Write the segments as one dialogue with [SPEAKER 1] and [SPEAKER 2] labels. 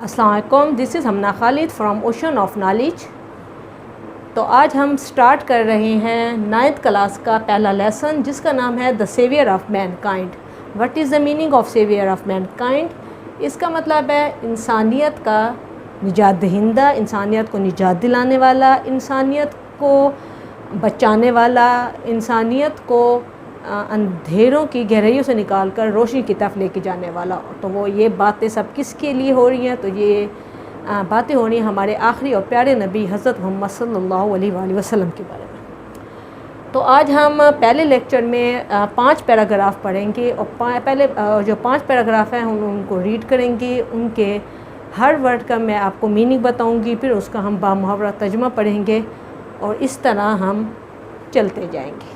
[SPEAKER 1] السلام علیکم، دس از ہمنا خالد from ocean of knowledge. تو آج ہم سٹارٹ کر رہے ہیں 9th کلاس کا پہلا لیسن، جس کا نام ہے the saviour of mankind. What is the meaning of saviour of mankind? اس کا مطلب ہے انسانیت کا نجات دہندہ، انسانیت کو نجات دلانے والا، انسانیت کو بچانے والا، انسانیت کو اندھیروں کی گہرائیوں سے نکال کر روشنی کی طرف لے کے جانے والا۔ تو وہ یہ باتیں سب کس کے لیے ہو رہی ہیں؟ تو یہ باتیں ہو رہی ہیں ہمارے آخری اور پیارے نبی حضرت محمد صلی اللہ علیہ وآلہ وسلم کے بارے میں۔ تو آج ہم پہلے لیکچر میں 5 پیراگراف پڑھیں گے، اور پہلے جو 5 پیراگراف ہیں ان کو ریڈ کریں گے، ان کے ہر ورڈ کا میں آپ کو میننگ بتاؤں گی، پھر اس کا ہم بامحاورہ ترجمہ پڑھیں گے، اور اس طرح ہم چلتے جائیں گے۔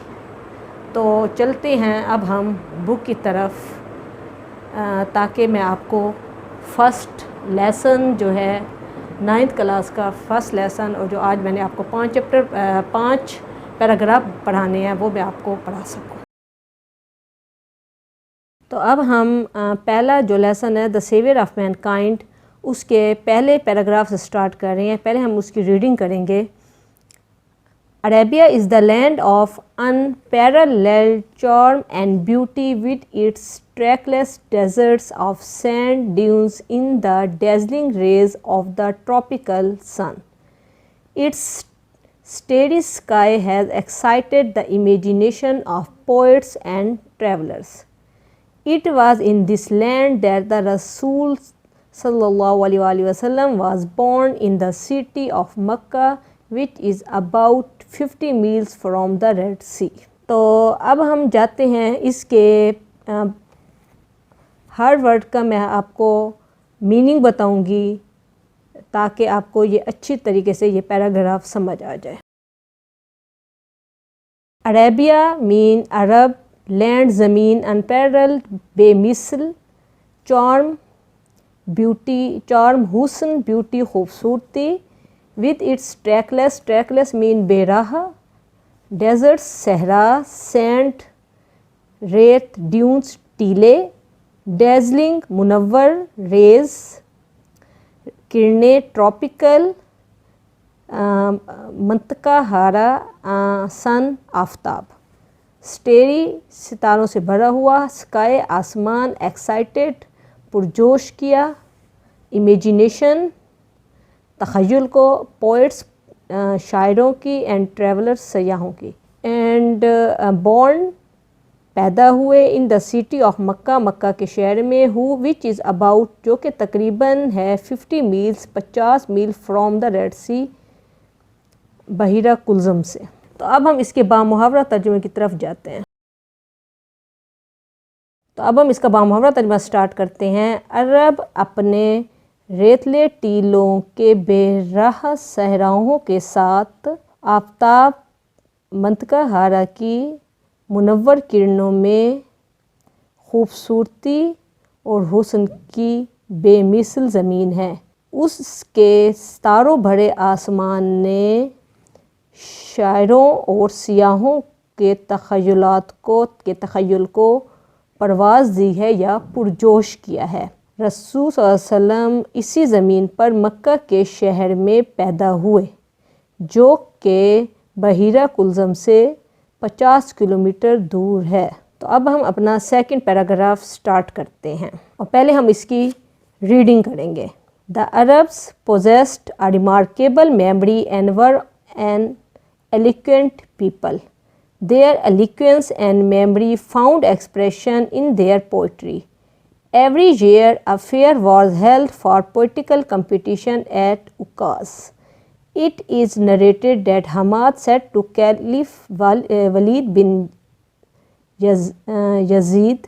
[SPEAKER 1] تو چلتے ہیں اب ہم بک کی طرف، تاکہ میں آپ کو فرسٹ لیسن جو ہے 9th کلاس کا فرسٹ لیسن، اور جو آج میں نے آپ کو 5 پیراگراف پڑھانے ہیں، وہ میں آپ کو پڑھا سکوں۔ تو اب ہم پہلا جو لیسن ہے the saviour of mankind, اس کے پہلے پیراگراف سے سٹارٹ کر رہے ہیں۔ پہلے ہم اس کی ریڈنگ کریں گے۔ Arabia is the land of unparalleled charm and beauty, with its trackless deserts of sand dunes in the dazzling rays of the tropical sun. Its starry sky has excited the imagination of poets and travelers. It was in this land that the Rasul sallallahu alaihi wasallam was born, in the city of Makkah, which is about 50 miles from the Red Sea. تو اب ہم جاتے ہیں اس کے ہر word کا میں آپ کو میننگ بتاؤں گی، تاکہ آپ کو یہ اچھی طریقے سے یہ پیراگراف سمجھ آ جائے۔ عربیہ مین عرب، لینڈ زمین، unparalleled بے مثل، چارم حسن، بیوٹی خوبصورتی، with its trackless mean بے راہ، deserts صحرا، sand ریت، dunes ٹیلے، dazzling منور، rays کرنیں، tropical منطقہ حارہ، sun آفتاب، starry ستاروں سے بھرا ہوا، sky آسمان، excited پرجوش کیا، imagination تخیل کو، poets شاعروں کی، and travelers سیاحوں کی، and born پیدا ہوئے، in the city of مکہ، مکہ کے شہر میں، which is about جو کہ تقریباً ہے 50 miles 50 mile from the Red Sea بحیرہ کلزم سے۔ تو اب ہم اس کے بامحاورہ ترجمے کی طرف جاتے ہیں۔ تو اب ہم اس کا بامحاورہ ترجمہ سٹارٹ کرتے ہیں۔ عرب اپنے ریتلے ٹیلوں کے بے راہ صحراؤں کے ساتھ، آفتاب منطقہ حارہ کی منور کرنوں میں، خوبصورتی اور حسن کی بے مثل زمین ہے۔ اس کے ستاروں بھرے آسمان نے شاعروں اور سیاحوں کے تخیل کو پرواز دی ہے یا پرجوش کیا ہے۔ رسول صلی اللہ علیہ وسلم اسی زمین پر مکہ کے شہر میں پیدا ہوئے، جو کہ بحیرہ کلزم سے 50 کلومیٹر دور ہے۔ تو اب ہم اپنا سیکنڈ پیراگراف سٹارٹ کرتے ہیں، اور پہلے ہم اس کی ریڈنگ کریں گے۔ The Arabs possessed a remarkable memory and were an eloquent people. Their eloquence and memory found expression in their poetry. Every year a fair was held for poetical competition at Ukaz. It is narrated that Hamad said to Caliph Walid bin Yazid,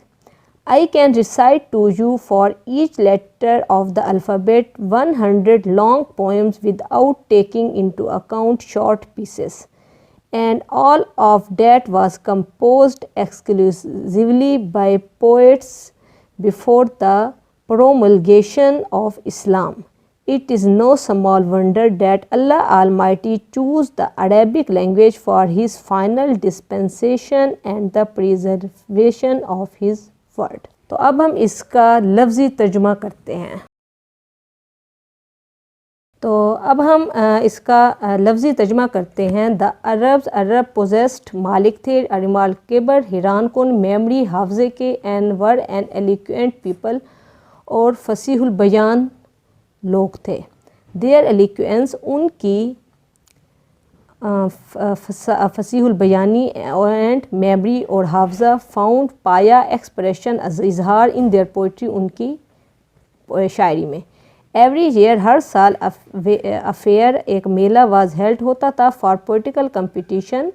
[SPEAKER 1] I can recite to you for each letter of the alphabet 100 long poems without taking into account short pieces. And all of that was composed exclusively by poets before the promulgation of Islam. It is no small wonder that Allah Almighty chose the Arabic language for His final dispensation and the preservation of His word. تو اب ہم اس کا لفظی ترجمہ کرتے ہیں۔ تو اب ہم اس کا لفظی ترجمہ کرتے ہیں. دا عربز عرب پوزیسڈ مالک تھے ریمارکیبل حیران کن میموری حافظے کے اینڈ ور این ایلیکوینٹ پیپل اور فصیح البیان لوگ تھے. دیئر ایلیکوینس ان کی فصیح البیانی اینڈ میموری اور حافظہ فاؤنڈ پایا ایکسپریشن اظہار ان دیئر پوئٹری ان کی شاعری میں. ایوری ایئر ہر سال افیئر ایک میلہ واز ہیلڈ ہوتا تھا فار پولیٹیکل کمپٹیشن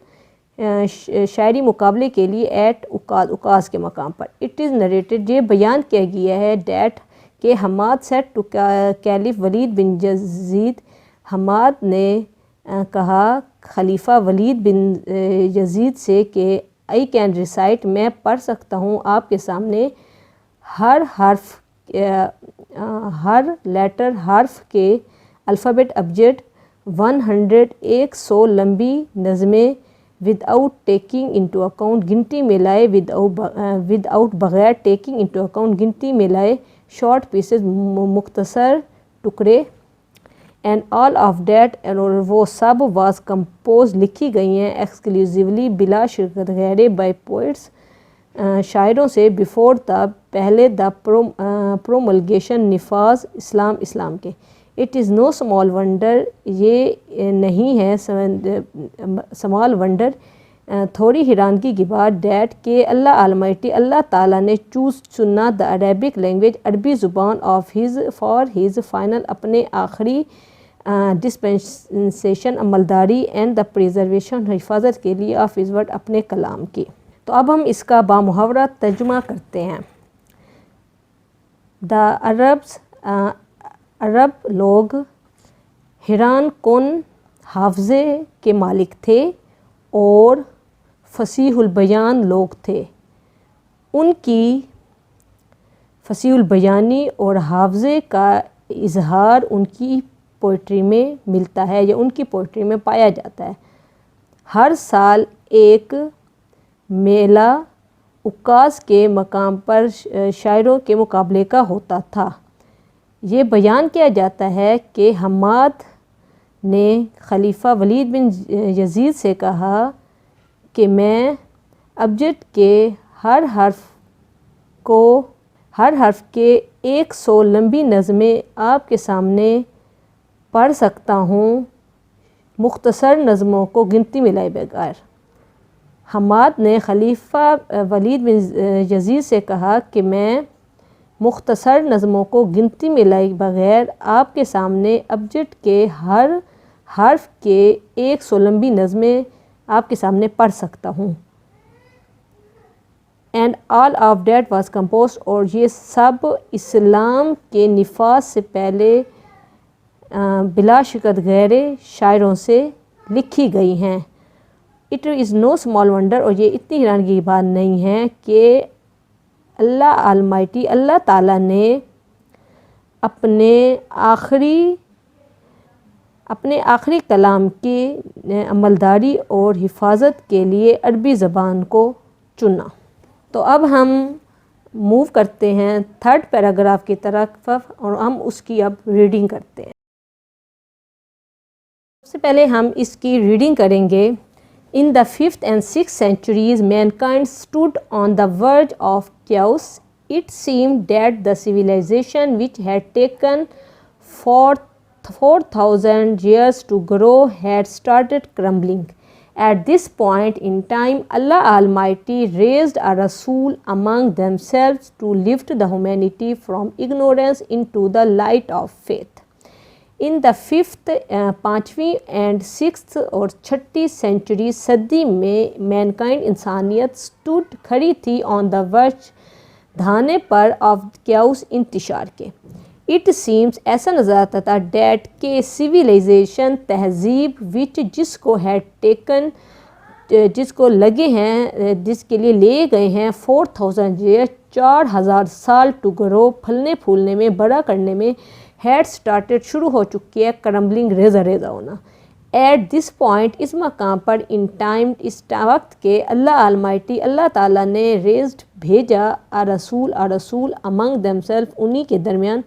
[SPEAKER 1] شاعری مقابلے کے لیے ایٹ اکاز کے مقام پر. اٹ از نریٹڈ یہ بیان کیا گیا ہے دیٹ کہ حماد سیٹ ٹو کیلف ولید بن یزید حماد نے کہا خلیفہ ولید بن یزید سے کہ آئی کین ریسائٹ میں پڑھ سکتا ہوں آپ کے سامنے ہر حرف ہر لیٹر حرف کے الفابیٹ ابجد 100 لمبی نظمیں with out taking into account گنتی میں لائے ود آؤٹ بغیر ٹیکنگ انٹو اکاؤنٹ گنتی میں لائے شارٹ پیسز مختصر ٹکڑے اینڈ آل آف دیٹ اور وہ سب واز کمپوز لکھی گئی ہیں ایکسکلوزیولی بلا شرکت غیر بائی پوئٹس شاعروں سے بیفور دا پہلے دا پروملگیشن نفاذ اسلام کے. It is no small wonder یہ نہیں ہے سمال ونڈر تھوڑی حیرانگی کی بات ڈیٹ کہ اللہ آلمائٹی اللہ تعالیٰ نے چنا دا عربک لینگویج عربی زبان of his for his final اپنے آخری ڈسپنسیشن عملداری اینڈ دا پریزرویشن حفاظت کے لیے آف ہز ورڈ اپنے کلام کی. تو اب ہم اس کا بامحاورہ ترجمہ کرتے ہیں. دا عربز عرب لوگ حیران کن حافظے کے مالک تھے اور فصیح البیان لوگ تھے. ان کی فصیح البیانی اور حافظے کا اظہار ان کی پوئٹری میں ملتا ہے یا ان کی پوئٹری میں پایا جاتا ہے. ہر سال ایک میلہ عکاز کے مقام پر شاعروں کے مقابلے کا ہوتا تھا. یہ بیان کیا جاتا ہے کہ حماد نے خلیفہ ولید بن یزید سے کہا کہ میں ابجد کے ہر حرف کے 100 لمبی نظمیں آپ کے سامنے پڑھ سکتا ہوں مختصر نظموں کو گنتی میں لائے بغیر. حماد نے خلیفہ ولید بن یزید سے کہا کہ میں مختصر نظموں کو گنتی میں لائے بغیر آپ کے سامنے ابجد کے ہر حرف کے 100 لمبی نظمیں آپ کے سامنے پڑھ سکتا ہوں. And all of that was compose اور یہ سب اسلام کے نفاذ سے پہلے بلا شرکت غیر شاعروں سے لکھی گئی ہیں. It is no small wonder اور یہ اتنی حیرانگی کی بات نہیں ہے کہ اللہ آلمائٹی اللہ تعالیٰ نے اپنے آخری کلام کی عملداری اور حفاظت کے لیے عربی زبان کو چنا. تو اب ہم موو کرتے ہیں 3rd پیراگراف کی طرف اور ہم اس کی اب ریڈنگ کرتے ہیں. سب سے پہلے ہم اس کی ریڈنگ کریں گے. In the 5th and 6th centuries, mankind stood on the verge of chaos. It seemed that the civilization which had taken 4,000 years to grow had started crumbling. At this point in time, Allah Almighty raised a Rasul among themselves to lift the humanity from ignorance into the light of faith. In the 5th, 5ویں and 6th اور 6th century صدی میں mankind انسانیت stood کھڑی تھی on the verge دھانے per of chaos انتشار کے. It seems ایسا نظر آتا تھا that کہ civilization تہذیب which جس کو had taken جس کو لگے ہیں جس کے لیے لے گئے ہیں 4,000 years 4,000 سال to grow پھلنے پھولنے میں بڑا کرنے میں ہیڈ سٹارٹڈ شروع ہو چکی ہے کرمبلنگ ریزہ ہونا. ایٹ دس پوائنٹ اس مقام پر ان ٹائم اس وقت کے اللہ آلمائٹی اللہ تعالیٰ نے ریزڈ بھیجا رسول امنگ دیم سیلف انہی کے درمیان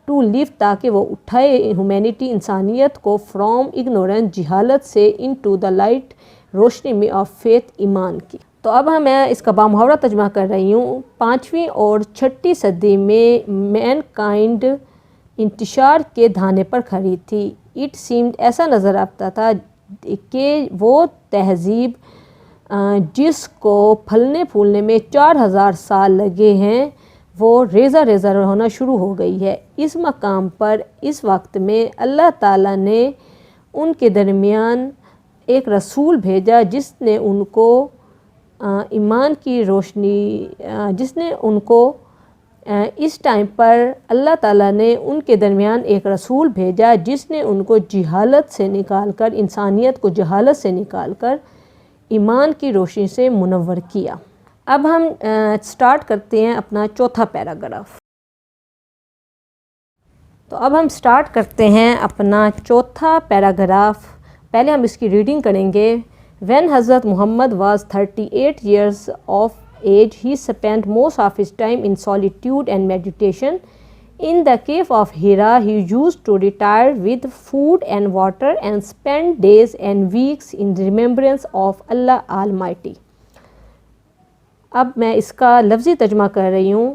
[SPEAKER 1] ٹو لیو تاکہ وہ اٹھائے ہیومینٹی انسانیت کو فرام اگنورینس جہالت سے ان ٹو دا لائٹ روشنی میں آف فیتھ ایمان کی۔ تو اب میں اس کا بامحاورہ ترجمہ کر رہی ہوں۔ 5ویں اور 6ٹھی صدی میں مین کائنڈ انتشار کے دھانے پر کھڑی تھی۔ اٹ سیمڈ ایسا نظر آتا تھا کہ وہ تہذیب جس کو پھلنے پھولنے میں 4000 سال لگے ہیں وہ ریزہ ریزہ ہونا شروع ہو گئی ہے۔ اس مقام پر اس وقت میں اللہ تعالیٰ نے ان کے درمیان ایک رسول بھیجا جس نے ان کو ایمان کی روشنی اس ٹائم پر اللہ تعالیٰ نے ان کے درمیان ایک رسول بھیجا جس نے ان کو جہالت سے نکال کر انسانیت کو جہالت سے نکال کر ایمان کی روشنی سے منور کیا۔ اب ہم سٹارٹ کرتے ہیں اپنا چوتھا پیراگراف۔ تو اب ہم سٹارٹ کرتے ہیں اپنا چوتھا پیراگراف۔ پہلے ہم اس کی ریڈنگ کریں گے۔ When حضرت محمد was 38 years of age, he spent most of his time in solitude and meditation. In the cave of Hira, he used to retire with food and water and spend days and weeks in remembrance of Allah Almighty. اب میں اس کا لفظی ترجمہ کر رہی ہوں۔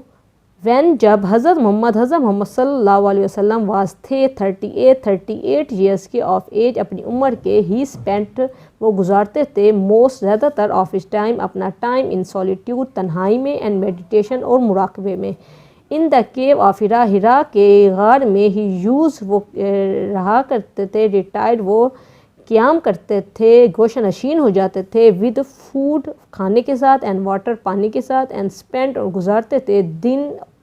[SPEAKER 1] When جب حضرت محمد صلی اللہ علیہ وسلم واز تھے 38 ایئرس کے آف ایج اپنی عمر کے، ہی اسپینٹ وہ گزارتے تھے موسٹ زیادہ تر آف اس ٹائم اپنا ٹائم ان سولیٹیوڈ تنہائی میں اینڈ میڈیٹیشن اور مراقبے میں۔ ان دا کیو آف ہرا، ہرا کے غار میں، ہی یوز وہ رہا کرتے تھے، ریٹائرڈ وہ قیام کرتے تھے، گوشہ نشین ہو جاتے تھے، ود فوڈ کھانے کے ساتھ اینڈ واٹر پانی کے ساتھ، اینڈ اسپینڈ اور گزارتے تھے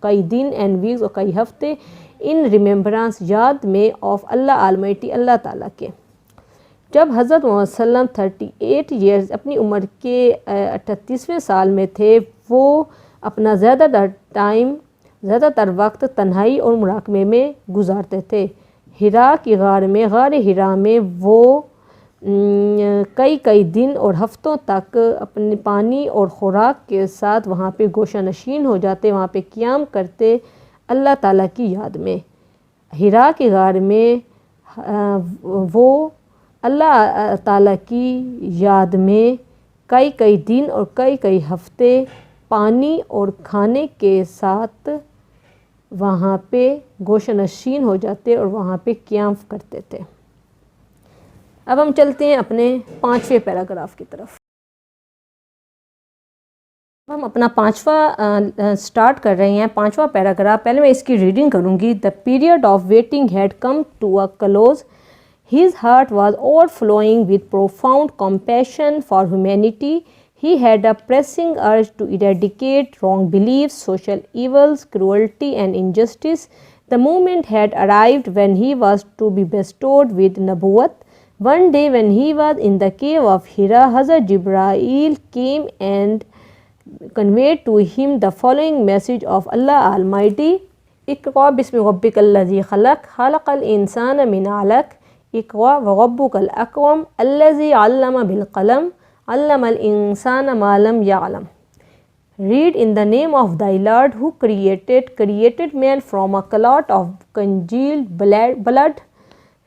[SPEAKER 1] کئی دن اینڈ ویکس اور کئی ہفتے ان ریممبرانس یاد میں آف اللہ آلمائٹی اللہ تعالیٰ کے۔ جب حضرت محمد صلی اللہ علیہ وسلم 38 ایئرز اپنی عمر کے 38ویں سال میں تھے، وہ اپنا زیادہ تر وقت تنہائی اور مراقبے میں گزارتے تھے۔ ہرا کی غار ہرا میں وہ کئی دن اور ہفتوں تک اپنے پانی اور خوراک کے ساتھ وہاں پہ گوشہ نشین ہو جاتے، وہاں پہ قیام کرتے اللہ تعالیٰ کی یاد میں۔ ہرا کے غار میں وہ اللہ تعالیٰ کی یاد میں کئی دن اور کئی ہفتے پانی اور کھانے کے ساتھ وہاں پہ گوشہ نشین ہو جاتے اور وہاں پہ قیام کرتے تھے۔ اب ہم چلتے ہیں اپنے 5ویں پیراگراف کی طرف۔ ہم اپنا 5واں سٹارٹ کر رہے ہیں، 5واں پیراگراف۔ پہلے میں اس کی ریڈنگ کروں گی۔ The period of waiting had come to a close. His heart was overflowing with profound compassion for humanity. He had a pressing urge to eradicate wrong beliefs, social evils, cruelty and injustice. The moment had arrived when he was to be bestowed with Nabuwwat. One day when he was in the cave of Hira, Hazrat Jibreel came and conveyed to him the following message of Allah Almighty. اقرأ بسم ربك الذي خلق خلق الإنسان من علق اقرأ وربك الأكرم الذي علم بالقلم علم الإنسان ما لم يعلم. Read in the name of thy Lord who created man from a clot of congealed blood.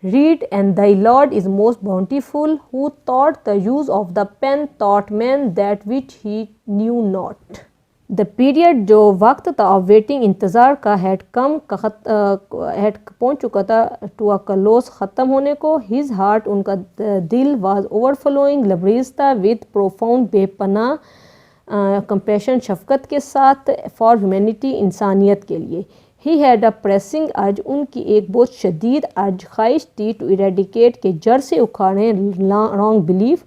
[SPEAKER 1] Read, and thy Lord is most bountiful, who taught the use of the pen, taught man that which he knew not. The period جو وقت تھا of waiting انتظار کا پہنچ چکا تھا to a close ختم ہونے کو. ہز ہارٹ ان کا دل واز اوور فلوئنگ لبریز تھا ود پروفاؤنڈ بے پناہ کمپیشن شفقت کے ساتھ فار ہیومینٹی انسانیت کے لیے. ہی ہیڈ اے پریسنگ ارج ان کی ایک بہت شدید ارج خواہش تھی ٹو ایریڈیکیٹ کے جڑ سے اکھاڑیں رانگ بلیف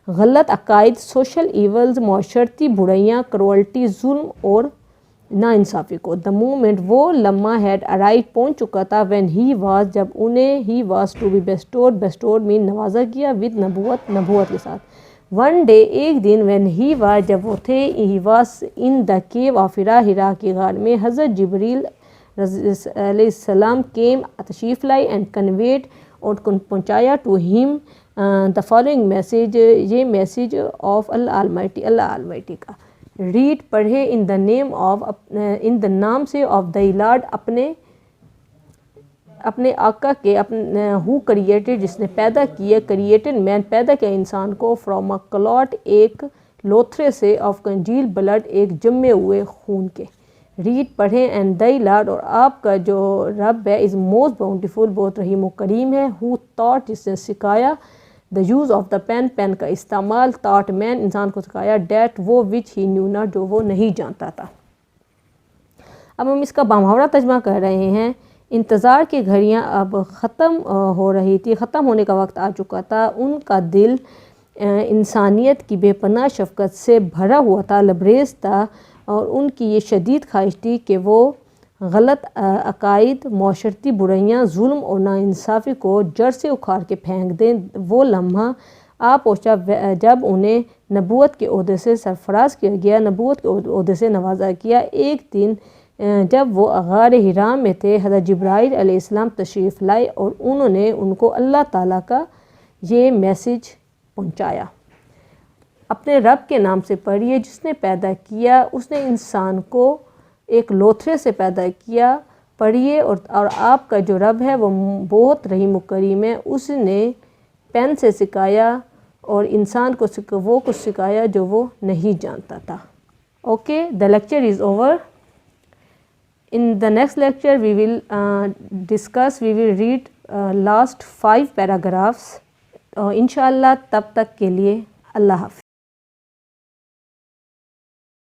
[SPEAKER 1] غلط عقائد سوشل ایولز معاشرتی برائیاں کروالٹی ظلم اور ناانصافی کو. دا مومنٹ وہ لمحہ ہیڈ ارائیو پہنچ چکا تھا وین ہی واز جب انہیں he was to be bestowed مین نوازا گیا ود نبوت کے ساتھ. ون ڈے ایک دن وین ہی واز جب وہ تھے he was in the Q of ہرا کی غار میں حضرت جبریل علیہ السلام کیم تشریف لائی اینڈ کنویڈ اور پہنچایا to him the following message یہ میسیج آف اللہ آلمائٹی کا. ریڈ پڑھے ان دا نیم آف ان دا نام سے آف دا لارڈ اپنے اپنے آقا کے اپنے ہو کریٹڈ جس نے پیدا کیا کریٹڈ مین پیدا کیا انسان کو فرام اے کلاٹ ایک لوتھرے سے آف کنجیل بلڈ ایک جمے ہوئے خون کے. ریڈ پڑھیں اینڈ دئی لاڈ اور آپ کا جو رب ہے از موسٹ باؤنٹیفل بہت رحیم و کریم ہے. ہو تاٹ جس نے سکھایا the use of the pen pen کا استعمال تاٹ مین انسان کو سکھایا ڈیٹ وہ وچ ہی نیو ناٹ جو وہ نہیں جانتا تھا. اب ہم اس کا بامحاورہ ترجمہ کر رہے ہیں. انتظار کی گھڑیاں اب ختم ہو رہی تھی ختم ہونے کا وقت آ چکا تھا. ان کا دل انسانیت کی بے پناہ شفقت سے بھرا ہوا تھا لبریز تھا اور ان کی یہ شدید خواہش تھی کہ وہ غلط عقائد معاشرتی برائیاں ظلم اور ناانصافی کو جڑ سے اکھاڑ کے پھینک دیں. وہ لمحہ آ پہنچا جب انہیں نبوت کے عہدے سے سرفراز کیا گیا نبوت کے عہدے سے نوازا کیا. ایک دن جب وہ غار حرا میں تھے حضرت جبرائیل علیہ السلام تشریف لائے اور انہوں نے ان کو اللہ تعالیٰ کا یہ میسج پہنچایا. اپنے رب کے نام سے پڑھیے جس نے پیدا کیا اس نے انسان کو ایک لوتھرے سے پیدا کیا. پڑھیے اور آپ کا جو رب ہے وہ بہت رحیم و کریم ہے. اس نے پین سے سکھایا اور انسان کو وہ کچھ سکھایا جو وہ نہیں جانتا تھا. Okay, the lecture is over. In the next lecture we will read last 5 paragraphs. انشاءاللہ تب تک کے لیے اللہ حافظ.